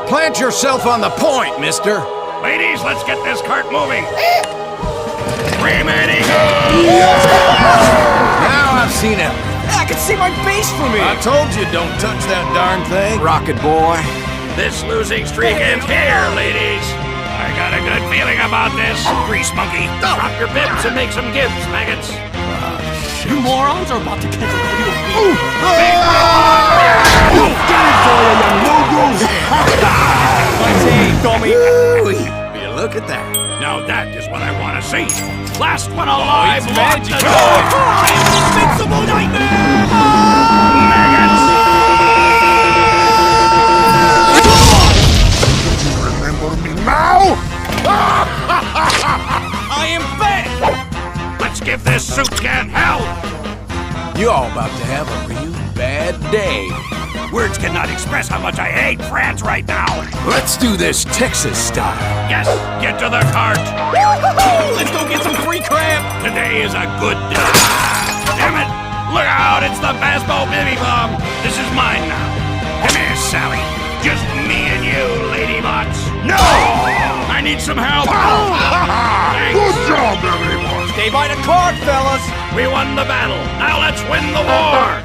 Plant yourself on the point, mister. Ladies, let's get this cart moving. Remaining. Now I've seen it. I can see my base from here! I told you, don't touch that darn thing, rocket boy. This losing streak ends here, ladies. I got a good feeling about this. Grease monkey, drop your bibs and make some gives, maggots. You morons are about to catch a real beat. Get it for you, young noodles! Let's aim, dummy! Will you look at that? Now that is what I want to see. Last one alive, it's lock magic. the door. Invincible nightmare! Maggots! Remember me now? I am back! Let's give this soup can hell. You all about to have a real bad day. Words cannot express how much I hate France right now. Let's do this Texas style. Yes, get to the cart. Let's go get some free crab! Today is a good day. Damn it! Look out, it's the Basbo Bibby Bomb. This is mine now. Come here, Sally. Just me and you, lady bots. No! I need some help. Good job, everyone! Stay by the cart, fellas! We won the battle. Now let's win the war.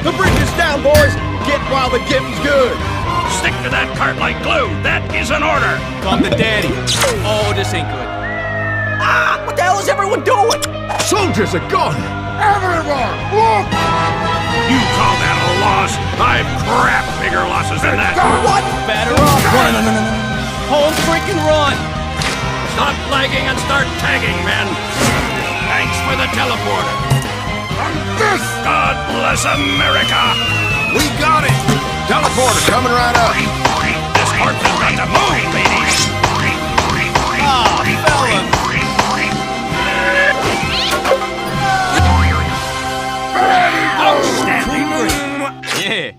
The bridge is down, boys! Get while the getting's good! Stick to that cart like glue. That is an order. Come to daddy. Oh, this ain't good. Ah! What the hell is everyone doing? Soldiers are gone. Everyone, look! You call that a loss? I've crap bigger losses than that. What? Batter up! Run! Home freaking run! Stop lagging and start tagging, men. Thanks for the teleporter. And this! God bless America. We got it. Teleporter coming right up. This corpse has got to move, ladies. Ah, fellas! Outstanding. Yeah.